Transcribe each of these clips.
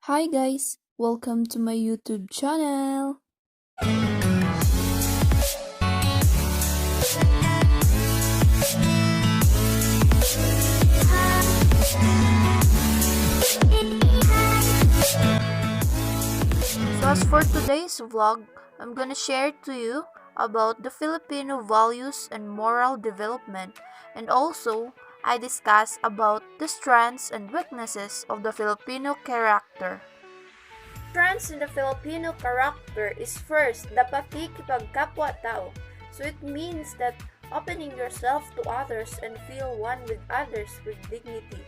Hi guys, welcome to my YouTube channel. So as for today's vlog, I'm gonna share to you about the Filipino values and moral development, and also I discuss about the strengths and weaknesses of the Filipino character. Strengths in the Filipino character is first, the pakikipagkapwa-tao. So it means that opening yourself to others and feel one with others with dignity.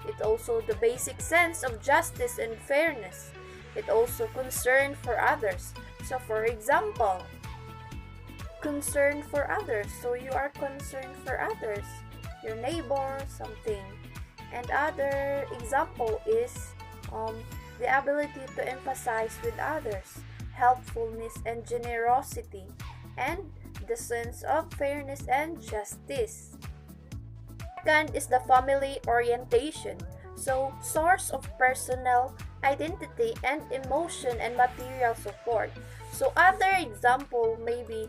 It also the basic sense of justice and fairness. It also concern for others. So for example, concern for others. So you are concerned for others, your neighbor, something. And other example is the ability to emphasize with others, helpfulness and generosity, and the sense of fairness and justice. Second is the family orientation. So, source of personal identity and emotion and material support. So, other example maybe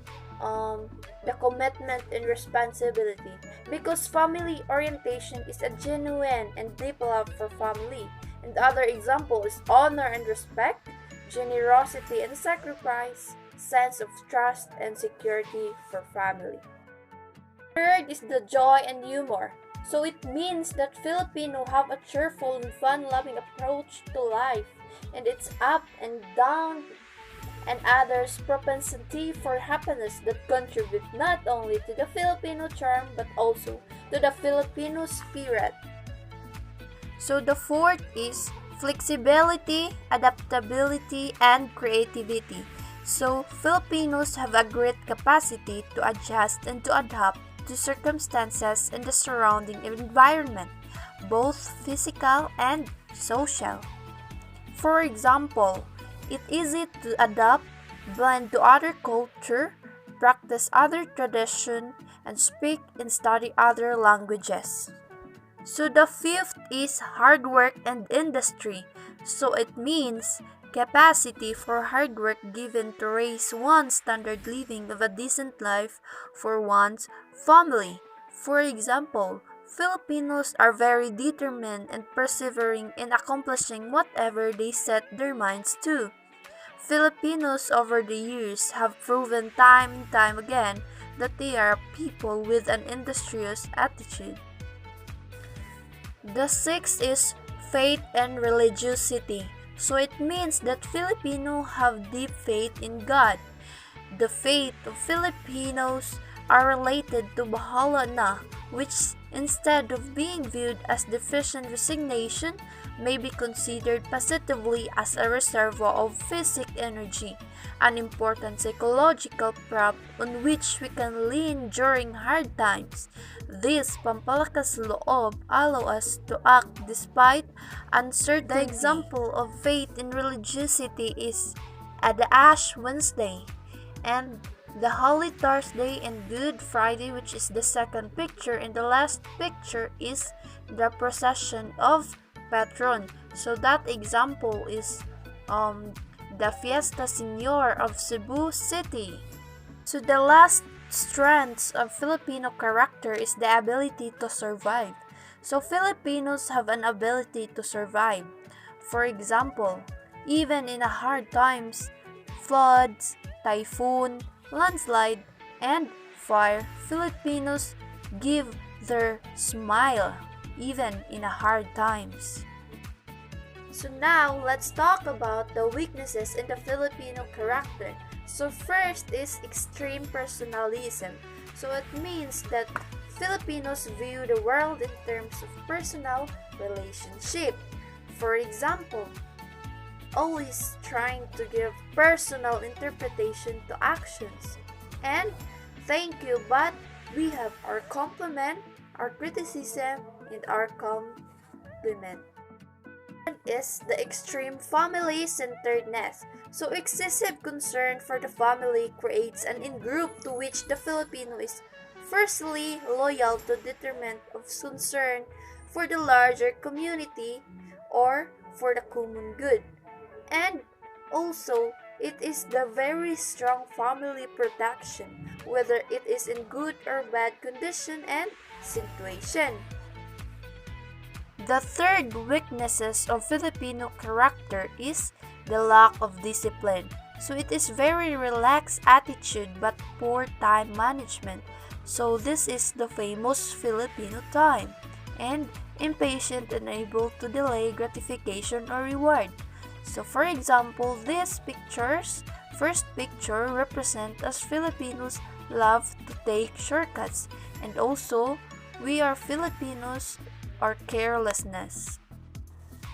the commitment and responsibility, because family orientation is a genuine and deep love for family. And the other example is honor and respect, generosity and sacrifice, sense of trust and security for family. Third is the joy and humor. So it means that Filipino have a cheerful and fun-loving approach to life, and it's up and down and others' propensity for happiness that contribute not only to the Filipino charm but also to the Filipino spirit. So the fourth is flexibility, adaptability, and creativity. So Filipinos have a great capacity to adjust and to adapt to circumstances in the surrounding environment, both physical and social. For example, it's easy to adapt, blend to other culture, practice other tradition, and speak and study other languages. So the fifth is hard work and industry. So it means capacity for hard work given to raise one's standard living of a decent life for one's family. For example, Filipinos are very determined and persevering in accomplishing whatever they set their minds to. Filipinos over the years have proven time and time again that they are people with an industrious attitude. The sixth is faith and religiosity. So it means that Filipinos have deep faith in God. The faith of Filipinos are related to Bahala na, which instead of being viewed as deficient resignation, may be considered positively as a reservoir of physic energy, an important psychological prop on which we can lean during hard times. This pampalakas loob allow us to act despite uncertainty. The example of faith in religiosity is at the Ash Wednesday and the Holy Thursday and Good Friday, which is the second picture, and the last picture is the procession of Patron. So that example is the Fiesta Señor of Cebu City. So the last strengths of Filipino character is the ability to survive. So Filipinos have an ability to survive. For example, even in a hard times, floods, typhoon, landslide, and fire, Filipinos give their smile even in a hard times. So now, let's talk about the weaknesses in the Filipino character. So first is extreme personalism. So it means that Filipinos view the world in terms of personal relationship. For example, always trying to give personal interpretation to actions. And thank you, but we have our compliment, our criticism, and our compliment. Is the extreme family-centeredness. So excessive concern for the family creates an in-group to which the Filipino is firstly loyal to detriment of concern for the larger community or for the common good. And also, it is the very strong family protection, whether it is in good or bad condition and situation. The third weaknesses of Filipino character is the lack of discipline. So it is very relaxed attitude but poor time management. So this is the famous Filipino time. And impatient and able to delay gratification or reward. So for example, these pictures, first picture represent us Filipinos love to take shortcuts, and also we are Filipinos or carelessness.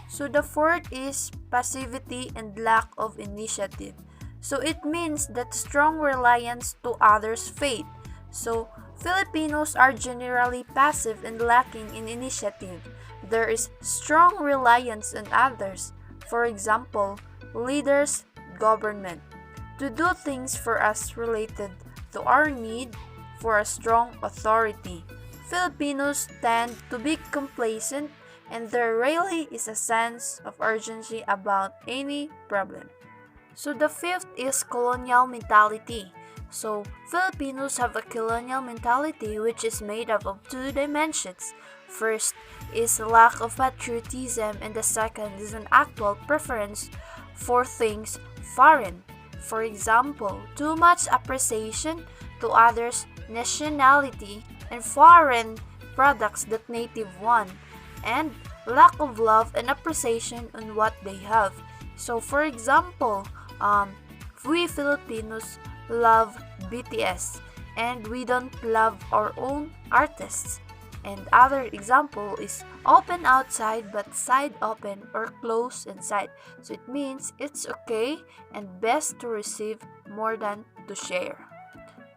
So the fourth is passivity and lack of initiative. So it means that strong reliance to others' fate. So Filipinos are generally passive and lacking in initiative. There is strong reliance on others. For example, leaders, government, to do things for us related to our need for a strong authority. Filipinos tend to be complacent and there rarely is a sense of urgency about any problem. So the fifth is colonial mentality. So Filipinos have a colonial mentality which is made up of two dimensions. First is lack of patriotism and the second is an actual preference for things foreign. For example, too much appreciation to others' nationality and foreign products that native one, and lack of love and appreciation on what they have. So for example, we Filipinos love BTS and we don't love our own artists. And other example is open outside but side open or close inside. So it means it's okay and best to receive more than to share.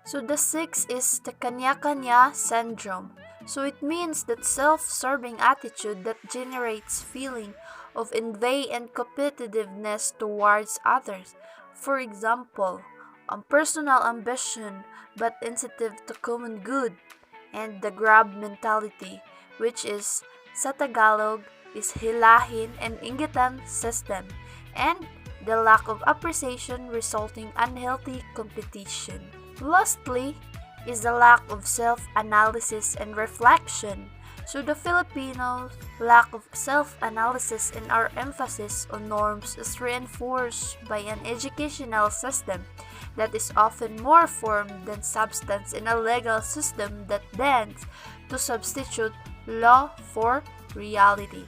So the sixth is the kanya-kanya syndrome. So it means that self-serving attitude that generates feeling of envy and competitiveness towards others. For example, personal ambition but insensitive to common good, and the grab mentality, which is sa Tagalog is hilahin and inggitan system, and the lack of appreciation resulting unhealthy competition. Lastly is the lack of self-analysis and reflection. So the Filipinos' lack of self-analysis and our emphasis on norms is reinforced by an educational system that is often more form than substance in a legal system that tends to substitute law for reality.